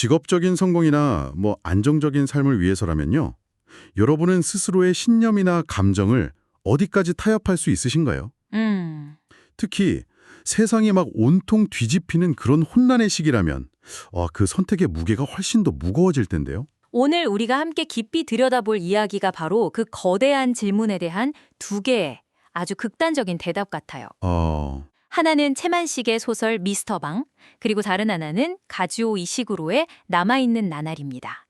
직업적인 성공이나 안정적인 삶을 위해서라면요. 여러분은 스스로의 신념이나 감정을 어디까지 타협할 수 있으신가요? 음, 특히 세상이 막 온통 뒤집히는 그런 혼란의 시기라면 그 선택의 무게가 훨씬 더 무거워질 텐데요. 오늘 우리가 함께 깊이 들여다볼 이야기가 바로 그 거대한 질문에 대한 두 개의 아주 극단적인 대답 같아요. 하나는 채만식의 소설 미스터 방, 그리고 다른 하나는 가즈오 이시구로의 남아있는 나날입니다.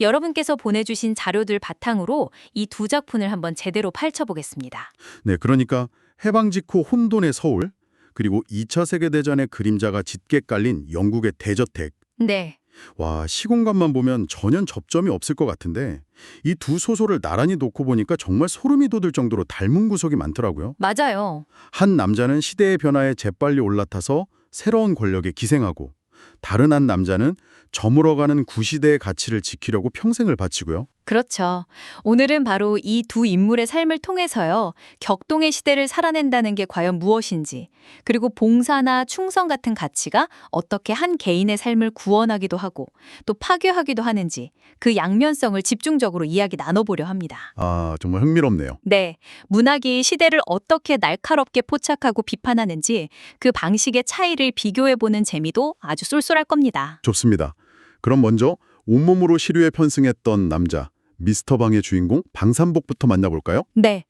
여러분께서 보내주신 자료들 바탕으로 이 두 작품을 한번 제대로 펼쳐보겠습니다. 네, 그러니까 해방 직후 혼돈의 서울, 그리고 2차 세계대전의 그림자가 짙게 깔린 영국의 대저택. 네, 와, 시공간만 보면 전혀 접점이 없을 것 같은데 이 두 소설을 나란히 놓고 보니까 정말 소름이 돋을 정도로 닮은 구석이 많더라고요. 맞아요. 한 남자는 시대의 변화에 재빨리 올라타서 새로운 권력에 기생하고 다른 한 남자는 저물어가는 구시대의 가치를 지키려고 평생을 바치고요. 그렇죠. 오늘은 바로 이 두 인물의 삶을 통해서요, 격동의 시대를 살아낸다는 게 과연 무엇인지, 그리고 봉사나 충성 같은 가치가 어떻게 한 개인의 삶을 구원하기도 하고 또 파괴하기도 하는지 그 양면성을 집중적으로 이야기 나눠보려 합니다. 아, 정말 흥미롭네요. 네, 문학이 시대를 어떻게 날카롭게 포착하고 비판하는지 그 방식의 차이를 비교해보는 재미도 아주 쏠쏠할 겁니다. 좋습니다. 그럼 먼저 온몸으로 시류에 편승했던 남자, 미스터 방의 주인공 방산복부터 만나볼까요? 네,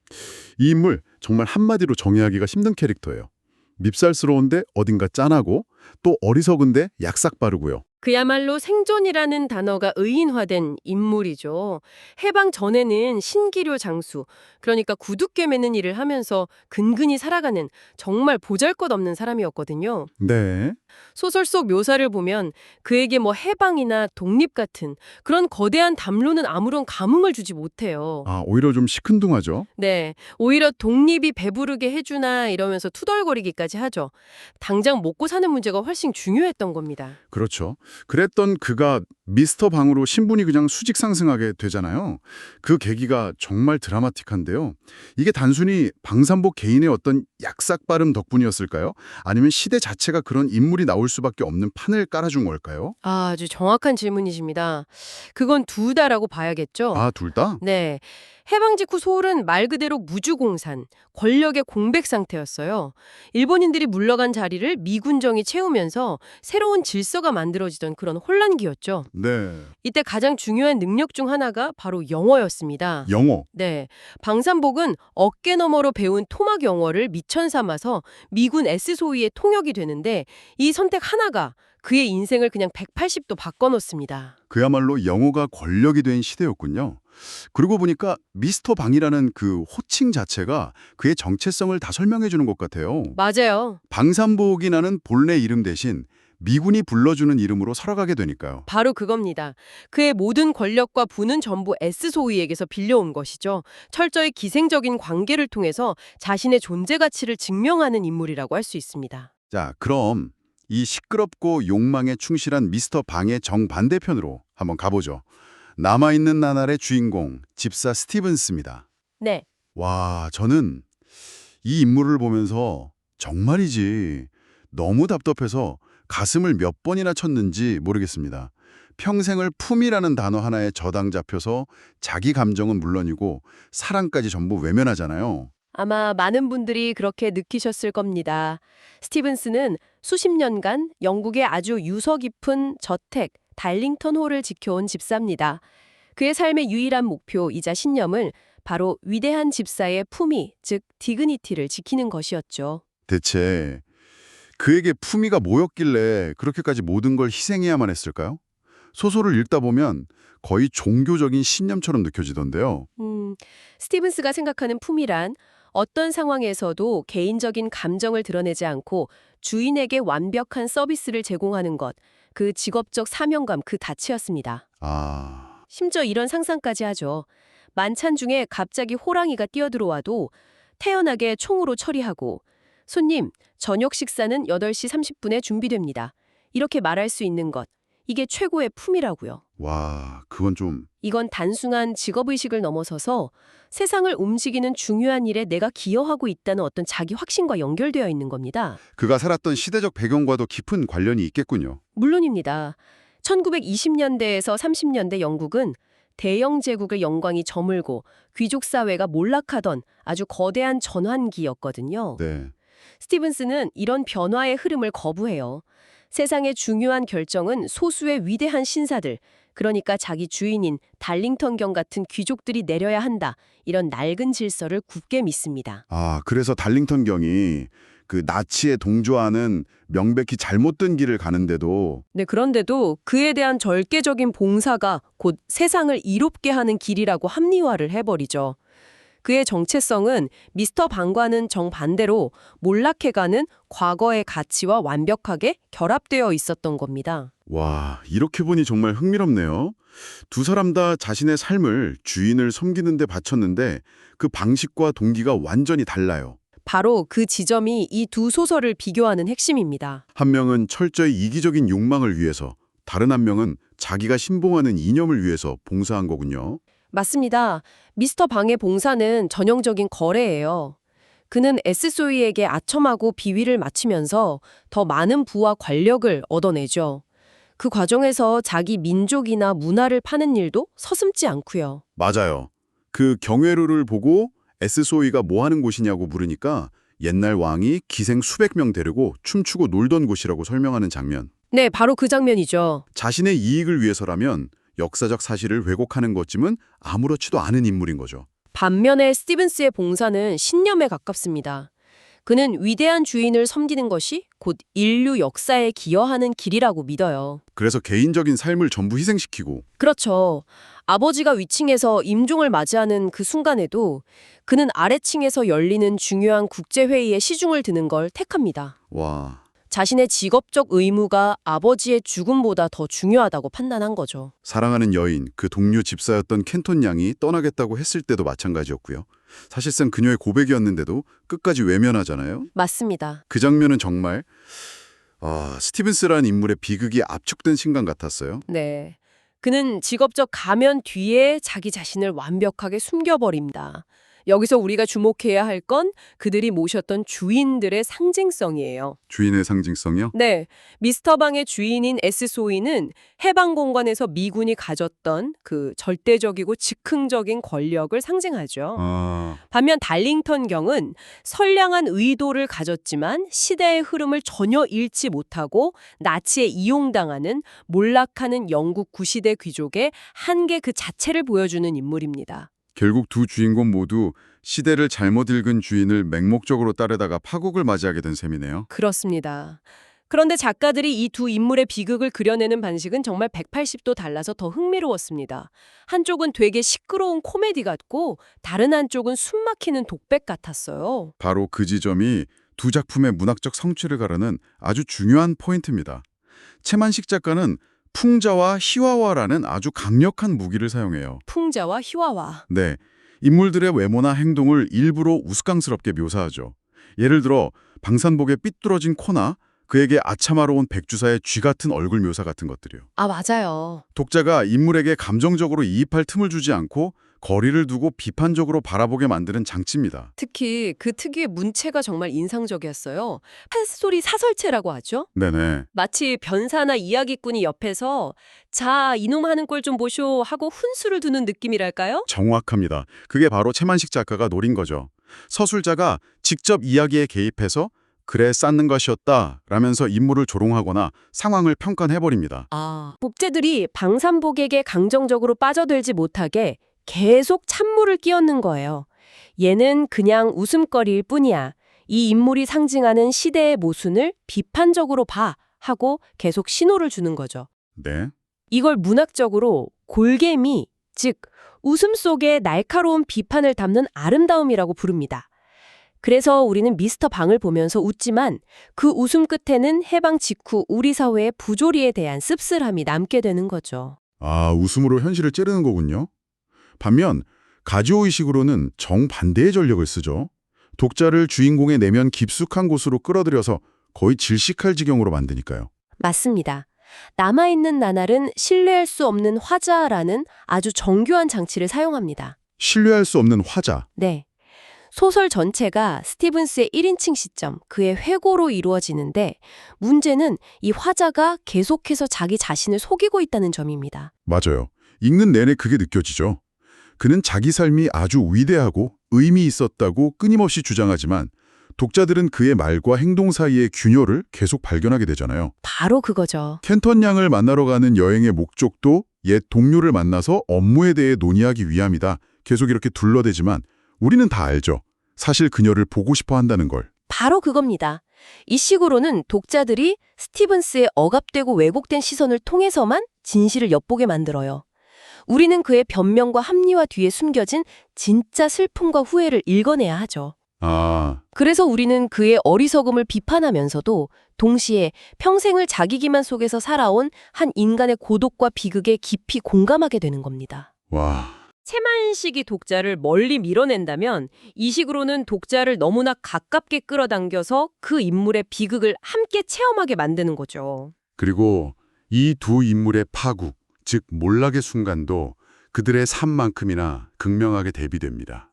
이 인물 정말 한마디로 정의하기가 힘든 캐릭터예요. 밉살스러운데 어딘가 짠하고 또 어리석은데 약삭 빠르고요. 그야말로 생존이라는 단어가 의인화된 인물이죠. 해방 전에는 신기료 장수, 그러니까 구두깨 매는 일을 하면서 근근히 살아가는 정말 보잘것없는 사람이었거든요. 네. 소설 속 묘사를 보면 그에게 해방이나 독립 같은 그런 거대한 담론은 아무런 감흥을 주지 못해요. 아, 오히려 좀 시큰둥하죠. 네, 오히려 독립이 배부르게 해주나 이러면서 투덜거리기까지 하죠. 당장 먹고 사는 문제가 훨씬 중요했던 겁니다. 그렇죠. 그랬던 그가 미스터 방으로 신분이 그냥 수직 상승하게 되잖아요. 그 계기가 정말 드라마틱한데요. 이게 단순히 방산복 개인의 어떤 약삭 빠름 덕분이었을까요? 아니면 시대 자체가 그런 인물이 나올 수밖에 없는 판을 깔아준 걸까요? 아주 정확한 질문이십니다. 그건 둘 다라고 봐야겠죠? 아, 둘 다? 네. 해방 직후 서울은 말 그대로 무주공산, 권력의 공백 상태였어요. 일본인들이 물러간 자리를 미군정이 채우면서 새로운 질서가 만들어지던 그런 혼란기였죠. 네. 이때 가장 중요한 능력 중 하나가 바로 영어였습니다. 영어. 네. 방산복은 어깨 너머로 배운 토막 영어를 미천 삼아서 미군 S소위의 통역이 되는데 이 선택 하나가 그의 인생을 그냥 180도 바꿔놓습니다. 그야말로 영어가 권력이 된 시대였군요. 그러고 보니까 미스터 방이라는 그 호칭 자체가 그의 정체성을 다 설명해 주는 것 같아요. 맞아요. 방산복이라는 본래 이름 대신 미군이 불러주는 이름으로 살아가게 되니까요. 바로 그겁니다. 그의 모든 권력과 부는 전부 S소위에게서 빌려온 것이죠. 철저히 기생적인 관계를 통해서 자신의 존재 가치를 증명하는 인물이라고 할 수 있습니다. 자, 그럼 이 시끄럽고 욕망에 충실한 미스터 방의 정반대편으로 한번 가보죠. 남아있는 나날의 주인공, 집사 스티븐스입니다. 네. 와, 저는 이 인물을 보면서 정말이지 너무 답답해서 가슴을 몇 번이나 쳤는지 모르겠습니다. 평생을 품이라는 단어 하나에 저당 잡혀서 자기 감정은 물론이고 사랑까지 전부 외면하잖아요. 아마 많은 분들이 그렇게 느끼셨을 겁니다. 스티븐스는 수십 년간 영국의 아주 유서 깊은 저택, 달링턴 홀을 지켜온 집사입니다. 그의 삶의 유일한 목표이자 신념을 바로 위대한 집사의 품위, 즉 디그니티를 지키는 것이었죠. 대체 그에게 품위가 뭐였길래 그렇게까지 모든 걸 희생해야만 했을까요? 소설을 읽다 보면 거의 종교적인 신념처럼 느껴지던데요. 스티븐스가 생각하는 품위란 어떤 상황에서도 개인적인 감정을 드러내지 않고 주인에게 완벽한 서비스를 제공하는 것, 그 직업적 사명감 그 자체였습니다. 아, 심지어 이런 상상까지 하죠. 만찬 중에 갑자기 호랑이가 뛰어들어와도 태연하게 총으로 처리하고 손님, 저녁 식사는 8시 30분에 준비됩니다. 이렇게 말할 수 있는 것, 이게 최고의 품이라고요. 와, 그건 좀... 이건 단순한 직업의식을 넘어서서 세상을 움직이는 중요한 일에 내가 기여하고 있다는 어떤 자기 확신과 연결되어 있는 겁니다. 그가 살았던 시대적 배경과도 깊은 관련이 있겠군요. 물론입니다. 1920년대에서 30년대 영국은 대영 제국의 영광이 저물고 귀족 사회가 몰락하던 아주 거대한 전환기였거든요. 네. 스티븐스는 이런 변화의 흐름을 거부해요. 세상의 중요한 결정은 소수의 위대한 신사들, 그러니까 자기 주인인 달링턴경 같은 귀족들이 내려야 한다. 이런 낡은 질서를 굳게 믿습니다. 아, 그래서 달링턴 경이 그 나치에 동조하는 명백히 잘못된 길을 가는데도 네, 그런데도 그에 대한 절개적인 봉사가 곧 세상을 이롭게 하는 길이라고 합리화를 해버리죠. 그의 정체성은 미스터 방과는 정반대로 몰락해가는 과거의 가치와 완벽하게 결합되어 있었던 겁니다. 와, 이렇게 보니 정말 흥미롭네요. 두 사람 다 자신의 삶을 주인을 섬기는 데 바쳤는데 그 방식과 동기가 완전히 달라요. 바로 그 지점이 이 두 소설을 비교하는 핵심입니다. 한 명은 철저히 이기적인 욕망을 위해서, 다른 한 명은 자기가 신봉하는 이념을 위해서 봉사한 거군요. 맞습니다. 미스터 방의 봉사는 전형적인 거래예요. 그는 에스소이에게 아첨하고 비위를 맞추면서 더 많은 부와 권력을 얻어내죠. 그 과정에서 자기 민족이나 문화를 파는 일도 서슴지 않고요. 맞아요. 그 경회로를 보고 에스소이가 뭐 하는 곳이냐고 물으니까 옛날 왕이 기생 수백 명 데리고 춤추고 놀던 곳이라고 설명하는 장면. 네, 바로 그 장면이죠. 자신의 이익을 위해서라면 역사적 사실을 왜곡하는 것쯤은 아무렇지도 않은 인물인 거죠. 반면에 스티븐스의 봉사는 신념에 가깝습니다. 그는 위대한 주인을 섬기는 것이 곧 인류 역사에 기여하는 길이라고 믿어요. 그래서 개인적인 삶을 전부 희생시키고 그렇죠. 아버지가 위층에서 임종을 맞이하는 그 순간에도 그는 아래층에서 열리는 중요한 국제회의에 시중을 드는 걸 택합니다. 와, 자신의 직업적 의무가 아버지의 죽음보다 더 중요하다고 판단한 거죠. 사랑하는 여인, 그 동료 집사였던 켄톤 양이 떠나겠다고 했을 때도 마찬가지였고요. 사실상 그녀의 고백이었는데도 끝까지 외면하잖아요. 맞습니다. 그 장면은 정말 스티븐스라는 인물의 비극이 압축된 신간 같았어요. 네. 그는 직업적 가면 뒤에 자기 자신을 완벽하게 숨겨버립니다. 여기서 우리가 주목해야 할 건 그들이 모셨던 주인들의 상징성이에요. 주인의 상징성이요? 네, 미스터 방의 주인인 에스소이는 해방 공간에서 미군이 가졌던 그 절대적이고 즉흥적인 권력을 상징하죠. 반면 달링턴 경은 선량한 의도를 가졌지만 시대의 흐름을 전혀 잃지 못하고 나치에 이용당하는 몰락하는 영국 구시대 귀족의 한계 그 자체를 보여주는 인물입니다. 결국 두 주인공 모두 시대를 잘못 읽은 주인을 맹목적으로 따르다가 파국을 맞이하게 된 셈이네요. 그렇습니다. 그런데 작가들이 이 두 인물의 비극을 그려내는 방식은 정말 180도 달라서 더 흥미로웠습니다. 한쪽은 되게 시끄러운 코미디 같고 다른 한쪽은 숨막히는 독백 같았어요. 바로 그 지점이 두 작품의 문학적 성취를 가르는 아주 중요한 포인트입니다. 채만식 작가는 풍자와 희화화라는 아주 강력한 무기를 사용해요. 풍자와 희화화. 네, 인물들의 외모나 행동을 일부러 우스꽝스럽게 묘사하죠. 예를 들어 방산복의 삐뚤어진 코나 그에게 아참하러 온 백주사의 쥐 같은 얼굴 묘사 같은 것들이요. 아, 맞아요. 독자가 인물에게 감정적으로 이입할 틈을 주지 않고 거리를 두고 비판적으로 바라보게 만드는 장치입니다. 특히 그 특유의 문체가 정말 인상적이었어요. 판소리 사설체라고 하죠. 네네. 마치 변사나 이야기꾼이 옆에서 자, 이놈 하는 꼴 좀 보쇼 하고 훈수를 두는 느낌이랄까요? 정확합니다. 그게 바로 채만식 작가가 노린 거죠. 서술자가 직접 이야기에 개입해서 그래 쌓는 것이었다 라면서 인물을 조롱하거나 상황을 평가해버립니다. 아, 복제들이 방산복에게 강정적으로 빠져들지 못하게 계속 찬물을 끼얹는 거예요. 얘는 그냥 웃음거리일 뿐이야. 이 인물이 상징하는 시대의 모순을 비판적으로 봐 하고 계속 신호를 주는 거죠. 네. 이걸 문학적으로 골개미, 즉 웃음 속에 날카로운 비판을 담는 아름다움이라고 부릅니다. 그래서 우리는 미스터 방을 보면서 웃지만 그 웃음 끝에는 해방 직후 우리 사회의 부조리에 대한 씁쓸함이 남게 되는 거죠. 아, 웃음으로 현실을 찌르는 거군요. 반면 가지오의식으로는 정반대의 전력을 쓰죠. 독자를 주인공의 내면 깊숙한 곳으로 끌어들여서 거의 질식할 지경으로 만드니까요. 맞습니다. 남아있는 나날은 신뢰할 수 없는 화자라는 아주 정교한 장치를 사용합니다. 신뢰할 수 없는 화자. 네. 소설 전체가 스티븐스의 1인칭 시점, 그의 회고로 이루어지는데 문제는 이 화자가 계속해서 자기 자신을 속이고 있다는 점입니다. 맞아요. 읽는 내내 그게 느껴지죠. 그는 자기 삶이 아주 위대하고 의미 있었다고 끊임없이 주장하지만 독자들은 그의 말과 행동 사이의 균열을 계속 발견하게 되잖아요. 바로 그거죠. 켄턴 양을 만나러 가는 여행의 목적도 옛 동료를 만나서 업무에 대해 논의하기 위함이다. 계속 이렇게 둘러대지만 우리는 다 알죠. 사실 그녀를 보고 싶어 한다는 걸. 바로 그겁니다. 이 식으로는 독자들이 스티븐스의 억압되고 왜곡된 시선을 통해서만 진실을 엿보게 만들어요. 우리는 그의 변명과 합리화 뒤에 숨겨진 진짜 슬픔과 후회를 읽어내야 하죠. 그래서 우리는 그의 어리석음을 비판하면서도 동시에 평생을 자기 기만 속에서 살아온 한 인간의 고독과 비극에 깊이 공감하게 되는 겁니다. 와, 채만식이 독자를 멀리 밀어낸다면 이 식으로는 독자를 너무나 가깝게 끌어당겨서 그 인물의 비극을 함께 체험하게 만드는 거죠. 그리고 이 두 인물의 파국, 즉 몰락의 순간도 그들의 삶만큼이나 극명하게 대비됩니다.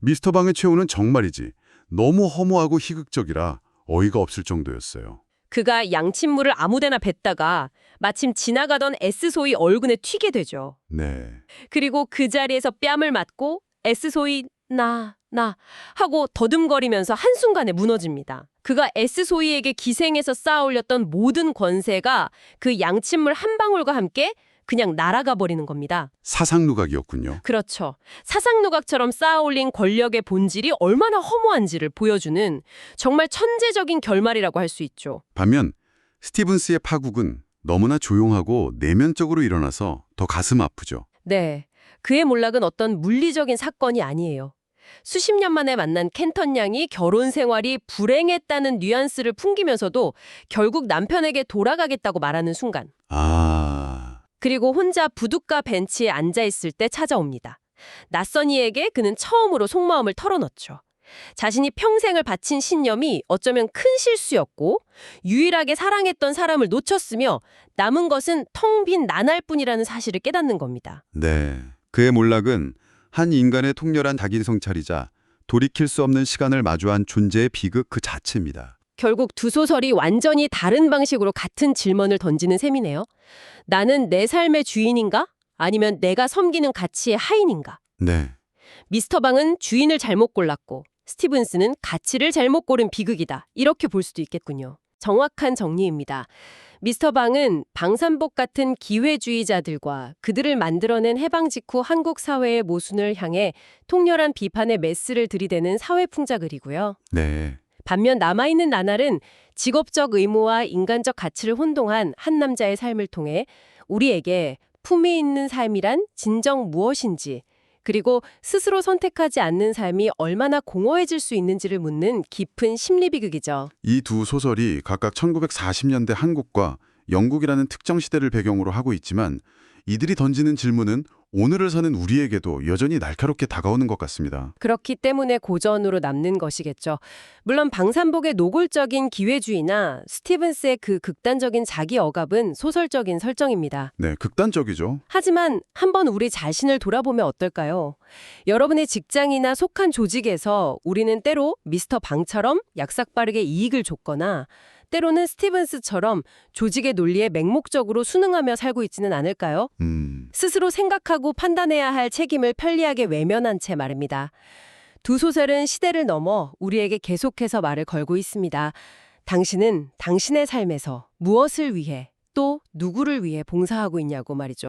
미스터 방의 최후는 정말이지 너무 허무하고 희극적이라 어이가 없을 정도였어요. 그가 양친물을 아무데나 뱉다가 마침 지나가던 S소희 얼굴에 튀게 되죠. 네. 그리고 그 자리에서 뺨을 맞고 S소희 나 하고 더듬거리면서 한순간에 무너집니다. 그가 S소희에게 기생해서 쌓아올렸던 모든 권세가 그 양친물 한 방울과 함께 그냥 날아가 버리는 겁니다. 사상누각이었군요. 그렇죠. 사상누각처럼 쌓아올린 권력의 본질이 얼마나 허무한지를 보여주는 정말 천재적인 결말이라고 할 수 있죠. 반면 스티븐스의 파국은 너무나 조용하고 내면적으로 일어나서 더 가슴 아프죠. 네. 그의 몰락은 어떤 물리적인 사건이 아니에요. 수십 년 만에 만난 켄턴 양이 결혼 생활이 불행했다는 뉘앙스를 풍기면서도 결국 남편에게 돌아가겠다고 말하는 순간. 그리고 혼자 부둣가 벤치에 앉아있을 때 찾아옵니다. 낯선 이에게 그는 처음으로 속마음을 털어놓죠. 자신이 평생을 바친 신념이 어쩌면 큰 실수였고 유일하게 사랑했던 사람을 놓쳤으며 남은 것은 텅 빈 나날뿐이라는 사실을 깨닫는 겁니다. 네, 그의 몰락은 한 인간의 통렬한 자기 성찰이자 돌이킬 수 없는 시간을 마주한 존재의 비극 그 자체입니다. 결국 두 소설이 완전히 다른 방식으로 같은 질문을 던지는 셈이네요. 나는 내 삶의 주인인가? 아니면 내가 섬기는 가치의 하인인가? 네, 미스터 방은 주인을 잘못 골랐고 스티븐스는 가치를 잘못 고른 비극이다. 이렇게 볼 수도 있겠군요. 정확한 정리입니다. 미스터 방은 방산복 같은 기회주의자들과 그들을 만들어낸 해방 직후 한국 사회의 모순을 향해 통렬한 비판의 메스를 들이대는 사회풍자글이고요. 네. 반면 남아있는 나날은 직업적 의무와 인간적 가치를 혼동한 한 남자의 삶을 통해 우리에게 품위 있는 삶이란 진정 무엇인지, 그리고 스스로 선택하지 않는 삶이 얼마나 공허해질 수 있는지를 묻는 깊은 심리비극이죠. 이 두 소설이 각각 1940년대 한국과 영국이라는 특정 시대를 배경으로 하고 있지만 이들이 던지는 질문은 오늘을 사는 우리에게도 여전히 날카롭게 다가오는 것 같습니다. 그렇기 때문에 고전으로 남는 것이겠죠. 물론 방산복의 노골적인 기회주의나 스티븐스의 그 극단적인 자기 억압은 소설적인 설정입니다. 네, 극단적이죠. 하지만 한번 우리 자신을 돌아보면 어떨까요? 여러분의 직장이나 속한 조직에서 우리는 때로 미스터 방처럼 약삭빠르게 이익을 줬거나 때로는 스티븐스처럼 조직의 논리에 맹목적으로 순응하며 살고 있지는 않을까요? 스스로 생각하고 판단해야 할 책임을 편리하게 외면한 채 말입니다. 두 소설은 시대를 넘어 우리에게 계속해서 말을 걸고 있습니다. 당신은 당신의 삶에서 무엇을 위해 또 누구를 위해 봉사하고 있냐고 말이죠.